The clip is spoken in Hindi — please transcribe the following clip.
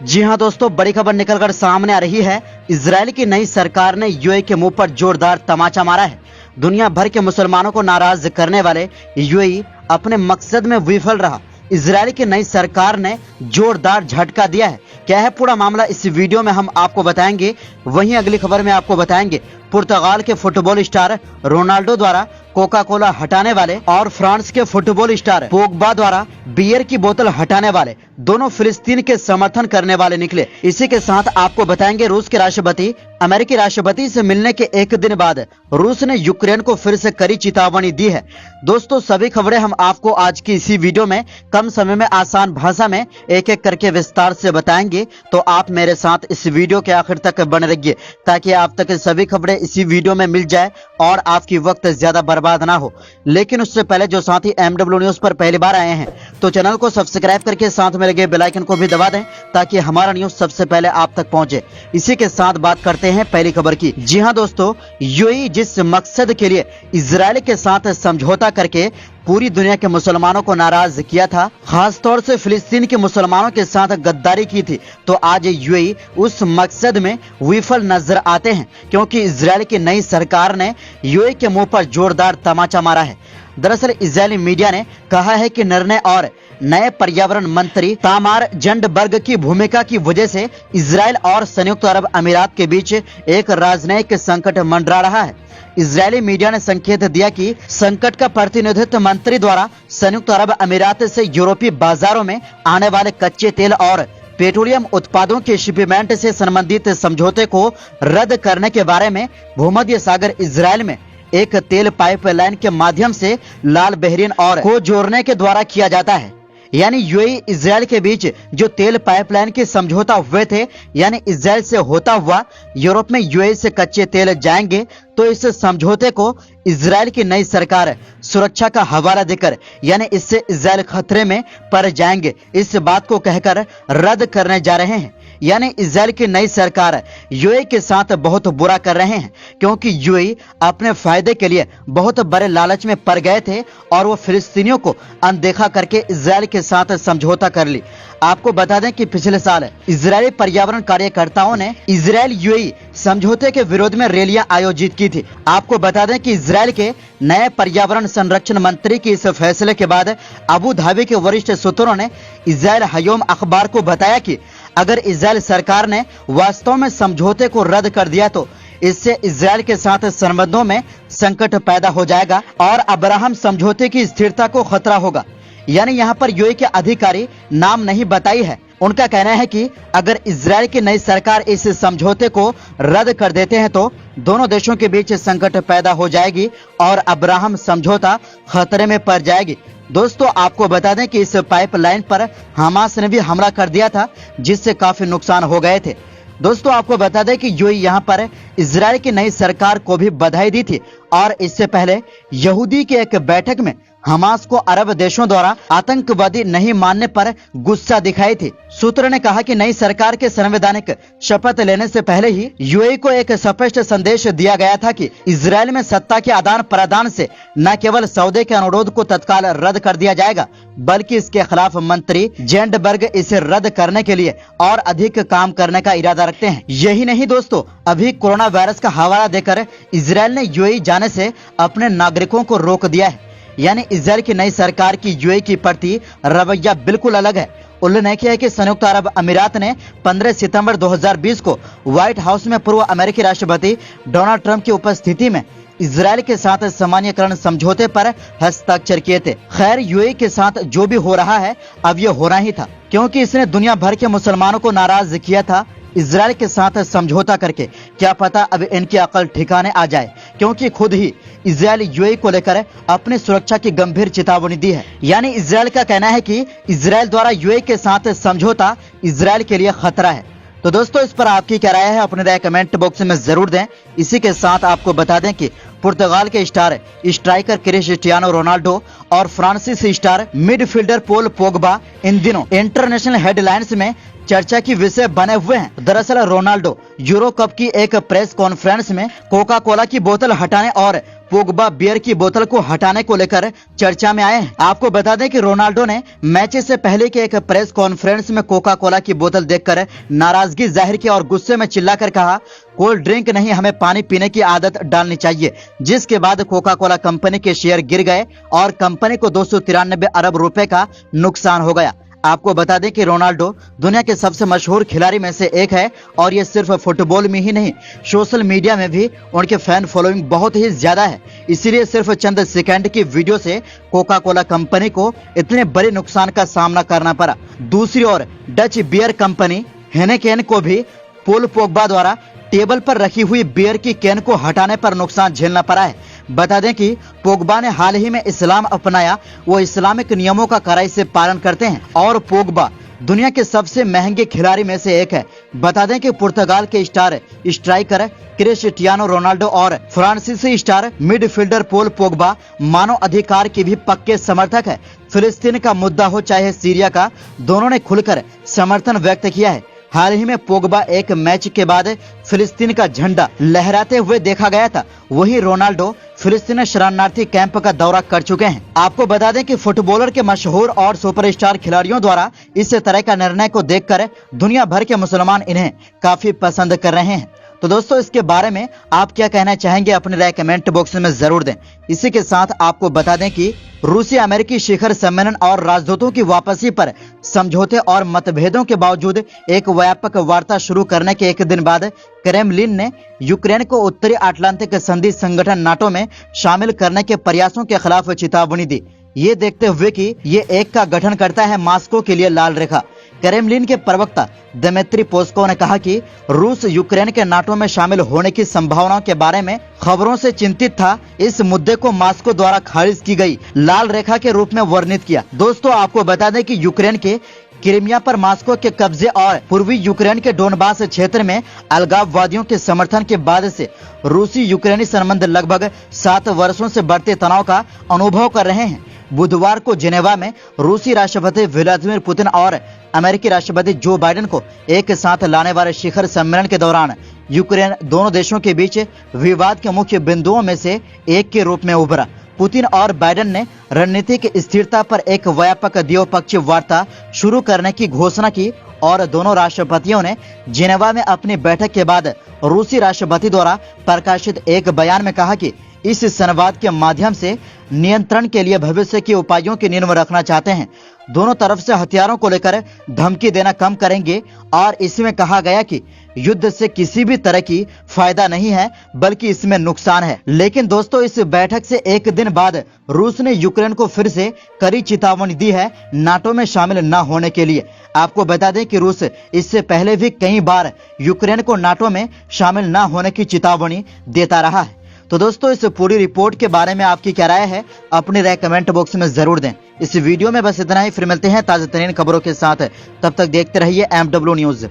जी हां दोस्तों, बड़ी खबर निकलकर सामने आ रही है। इजराइल की नई सरकार ने यूएई के मुंह पर जोरदार तमाचा मारा है। दुनिया भर के मुसलमानों को नाराज करने वाले यूएई अपने मकसद में विफल रहा। इजराइल की नई सरकार ने जोरदार झटका दिया है। क्या है पूरा मामला, इस वीडियो में हम आपको बताएंगे। वहीं अगली खबर में आपको बताएंगे पुर्तगाल के फुटबॉल स्टार रोनाल्डो द्वारा कोका कोला हटाने वाले और फ्रांस के फुटबॉल स्टार पोगबा द्वारा बियर की बोतल हटाने वाले दोनों फिलिस्तीन के समर्थन करने वाले निकले। इसी के साथ आपको बताएंगे रूस के राष्ट्रपति अमेरिकी राष्ट्रपति से मिलने के एक दिन बाद रूस ने यूक्रेन को फिर से कड़ी चेतावनी दी है। दोस्तों, सभी खबरें हम आपको आज की इसी वीडियो में कम समय में आसान भाषा में एक एक करके विस्तार से बताएंगे। तो आप मेरे साथ इस वीडियो के आखिर तक बने रहिए ताकि आप तक सभी खबरें इसी वीडियो में मिल जाए और आपकी वक्त ज्यादा बर्बाद ना हो। लेकिन उससे पहले जो साथी MW न्यूज पर पहली बार आए हैं तो चैनल को सब्सक्राइब करके साथ में लगे बेल आइकन को भी दबा दें ताकि हमारा न्यूज सबसे पहले आप तक पहुंचे। इसी के साथ बात करते हैं पहली खबर की। जी हां दोस्तों, यूएई जिस मकसद के लिए इजराइल के साथ समझौता करके पूरी दुनिया के मुसलमानों को नाराज किया था, खास तौर से फिलिस्तीन के मुसलमानों के साथ गद्दारी की थी, तो आज यूएई उस मकसद में विफल नजर आते हैं क्योंकि इजराइल की नई सरकार ने यूएई के मुंह पर जोरदार तमाचा मारा है। दरअसल इजरायली मीडिया ने कहा है कि निर्णय और नए पर्यावरण मंत्री तामार ज़ेंडबर्ग की भूमिका की वजह से इजराइल और संयुक्त अरब अमीरात के बीच एक राजनयिक संकट मंडरा रहा है। इजरायली मीडिया ने संकेत दिया कि संकट का प्रतिनिधित्व मंत्री द्वारा संयुक्त अरब अमीरात से यूरोपीय बाजारों में आने वाले कच्चे तेल और पेट्रोलियम उत्पादों के शिपमेंट से संबंधित समझौते को रद्द करने के बारे में भूमध्य सागर इजराइल में एक तेल पाइपलाइन के माध्यम से लाल बहरीन और को जोड़ने के द्वारा किया जाता है। यानी यूएई इजराइल के बीच जो तेल पाइपलाइन के समझौता हुए थे, यानी इजराइल से होता हुआ यूरोप में यूएई से कच्चे तेल जाएंगे, तो इस समझौते को इजराइल की नई सरकार सुरक्षा का हवाला देकर यानी इससे इजराइल खतरे में पड़ जाएंगे इस बात को कहकर रद्द करने जा रहे हैं। यानी इजराइल की नई सरकार यूएई के साथ बहुत बुरा कर रहे हैं क्योंकि यूएई अपने फायदे के लिए बहुत बड़े लालच में पड़ गए थे और वो फिलिस्तीनियों को अनदेखा करके इजराइल के साथ समझौता कर ली। आपको बता दें कि पिछले साल इजरायली पर्यावरण कार्यकर्ताओं ने इजराइल यूएई समझौते के विरोध में रैलियां आयोजित की थी। आपको बता दें कि इजराइल के नए पर्यावरण संरक्षण मंत्री के इस फैसले के बाद अबू धाबी के वरिष्ठ सूत्रों ने इजराइल हयोम अखबार को बताया कि अगर इजराइल सरकार ने वास्तव में समझौते को रद्द कर दिया तो इससे इजराइल के साथ संबंधों में संकट पैदा हो जाएगा और अब्राहम समझौते की स्थिरता को खतरा होगा। यानी यहाँ पर यूएई के अधिकारी नाम नहीं बताई है। उनका कहना है कि अगर इजराइल की नई सरकार इस समझौते को रद्द कर देते हैं तो दोनों देशों के बीच संकट पैदा हो जाएगी और अब्राहम समझौता खतरे में पड़ जाएगी। दोस्तों, आपको बता दें कि इस पाइपलाइन पर हमास ने भी हमला कर दिया था जिससे काफी नुकसान हो गए थे। दोस्तों, आपको बता दें कि यूएई यहाँ पर इजराइल की नई सरकार को भी बधाई दी थी और इससे पहले यहूदी की एक बैठक में हमास को अरब देशों द्वारा आतंकवादी नहीं मानने पर गुस्सा दिखाई थी। सूत्र ने कहा कि नई सरकार के संवैधानिक शपथ लेने से पहले ही यूएई को एक स्पष्ट संदेश दिया गया था कि इजराइल में सत्ता के आदान प्रदान से न केवल सौदे के अनुरोध को तत्काल रद्द कर दिया जाएगा बल्कि इसके खिलाफ मंत्री ज़ेंडबर्ग इसे रद्द करने के लिए और अधिक काम करने का इरादा रखते हैं। यही नहीं दोस्तों, अभी कोरोना वायरस का हवाला देकर इजराइल ने यूएई जाने से अपने नागरिकों को रोक दिया है। यानी इजराइल की नई सरकार की यूएई के प्रति रवैया बिल्कुल अलग है। उल्लेख किया है कि संयुक्त अरब अमीरात ने 15 सितंबर 2020 को व्हाइट हाउस में पूर्व अमेरिकी राष्ट्रपति डोनाल्ड ट्रंप की उपस्थिति में इजराइल के साथ सामान्यकरण समझौते पर हस्ताक्षर किए थे। खैर, यूएई के साथ जो भी हो रहा है अब ये होना ही था क्योंकि इसने दुनिया भर के मुसलमानों को नाराज किया था इजराइल के साथ समझौता करके। क्या पता अब इनकी अकल ठिकाने आ जाए क्योंकि खुद ही इजराइल यूएई को लेकर अपनी सुरक्षा की गंभीर चेतावनी दी है। यानी इजराइल का कहना है कि इजराइल द्वारा यूएई के साथ समझौता इजराइल के लिए खतरा है। तो दोस्तों, इस पर आपकी क्या राय है अपनी राय कमेंट बॉक्स में जरूर दें। इसी के साथ आपको बता दें कि पुर्तगाल के स्टार स्ट्राइकर क्रिस्टियानो रोनाल्डो और फ्रांसीसी स्टार मिडफील्डर पोल पोगबा इन दिनों इंटरनेशनल हेडलाइंस में चर्चा की विषय बने हुए हैं। दरअसल रोनाल्डो यूरो कप की एक प्रेस कॉन्फ्रेंस में कोका कोला की बोतल हटाने और पोग्बा बियर की बोतल को हटाने को लेकर चर्चा में आए हैं। आपको बता दें कि रोनाल्डो ने मैच से पहले की एक प्रेस कॉन्फ्रेंस में कोका कोला की बोतल देखकर नाराजगी जाहिर की और गुस्से में चिल्लाकर कहा, कोल्ड ड्रिंक नहीं, हमें पानी पीने की आदत डालनी चाहिए। जिसके बाद कोका कोला कंपनी के शेयर गिर गए और कंपनी को 293 अरब रुपए का नुकसान हो गया। आपको बता दें कि रोनाल्डो दुनिया के सबसे मशहूर खिलाड़ी में से एक है और ये सिर्फ फुटबॉल में ही नहीं, सोशल मीडिया में भी उनके फैन फॉलोइंग बहुत ही ज्यादा है। इसीलिए सिर्फ चंद सेकंड की वीडियो से कोका कोला कंपनी को इतने बड़े नुकसान का सामना करना पड़ा। दूसरी ओर डच बियर कंपनी हेनेकेन को भी पोल पोग्बा द्वारा टेबल पर रखी हुई बियर की कैन को हटाने पर नुकसान झेलना पड़ा है। बता दें कि पोग्बा ने हाल ही में इस्लाम अपनाया, वो इस्लामिक नियमों का कड़ाई से पालन करते हैं और पोग्बा दुनिया के सबसे महंगे खिलाड़ी में से एक है। बता दें कि पुर्तगाल के स्टार स्ट्राइकर क्रिस्टियानो रोनाल्डो और फ्रांसीसी स्टार मिडफील्डर पोल पोग्बा मानव अधिकार के भी पक्के समर्थक है। फिलिस्तीन का मुद्दा हो चाहे सीरिया का, दोनों ने खुलकर समर्थन व्यक्त किया है। हाल ही में पोग्बा एक मैच के बाद फिलिस्तीन का झंडा लहराते हुए देखा गया था। वही रोनाल्डो फिलिस्तीन शरणार्थी कैंप का दौरा कर चुके हैं। आपको बता दें कि फुटबॉलर के मशहूर और सुपरस्टार खिलाड़ियों द्वारा इस तरह का निर्णय को देखकर दुनिया भर के मुसलमान इन्हें काफी पसंद कर रहे हैं। तो दोस्तों, इसके बारे में आप क्या कहना चाहेंगे, अपनी राय कमेंट बॉक्स में जरूर दें। इसी के साथ आपको बता दें कि रूसी अमेरिकी शिखर सम्मेलन और राजदूतों की वापसी पर समझौते और मतभेदों के बावजूद एक व्यापक वार्ता शुरू करने के एक दिन बाद क्रेमलिन ने यूक्रेन को उत्तरी अटलांटिक संधि संगठन नाटो में शामिल करने के प्रयासों के खिलाफ चेतावनी दी। ये देखते हुए कि ये एक का गठन करता है मास्को के लिए लाल रेखा। क्रेमलिन के प्रवक्ता दिमित्री पेस्कोव ने कहा कि रूस यूक्रेन के नाटो में शामिल होने की संभावनाओं के बारे में खबरों से चिंतित था। इस मुद्दे को मास्को द्वारा खारिज की गई लाल रेखा के रूप में वर्णित किया। दोस्तों, आपको बता दें कि यूक्रेन के क्रीमिया पर मास्को के कब्जे और पूर्वी यूक्रेन के डोनबास क्षेत्र में अलगाववादियों के समर्थन के बाद से रूसी यूक्रेनी संबंध लगभग 7 वर्षों से बढ़ते तनाव का अनुभव कर रहे हैं। बुधवार को जेनेवा में रूसी राष्ट्रपति व्लादिमीर पुतिन और अमेरिकी राष्ट्रपति जो बाइडेन को एक साथ लाने वाले शिखर सम्मेलन के दौरान यूक्रेन दोनों देशों के बीच विवाद के मुख्य बिंदुओं में से एक के रूप में उभरा। पुतिन और बाइडेन ने रणनीतिक स्थिरता पर एक व्यापक द्विपक्षीय वार्ता शुरू करने की घोषणा की और दोनों राष्ट्रपतियों ने जेनेवा में अपनी बैठक के बाद रूसी राष्ट्रपति द्वारा प्रकाशित एक बयान में कहा कि इस संवाद के माध्यम से नियंत्रण के लिए भविष्य के उपायों की नींव रखना चाहते हैं। दोनों तरफ से हथियारों को लेकर धमकी देना कम करेंगे और इसमें कहा गया कि युद्ध से किसी भी तरह की फायदा नहीं है, बल्कि इसमें नुकसान है। लेकिन दोस्तों, इस बैठक से एक दिन बाद रूस ने यूक्रेन को फिर से कड़ी चेतावनी दी है नाटो में शामिल न होने के लिए। आपको बता दें कि रूस इससे पहले भी कई बार यूक्रेन को नाटो में शामिल न होने की चेतावनी देता रहा है। तो दोस्तों, इस पूरी रिपोर्ट के बारे में आपकी क्या राय है, अपनी राय कमेंट बॉक्स में जरूर दें। इस वीडियो में बस इतना ही, फिर मिलते हैं ताजा तरीन खबरों के साथ। तब तक देखते रहिए MW न्यूज।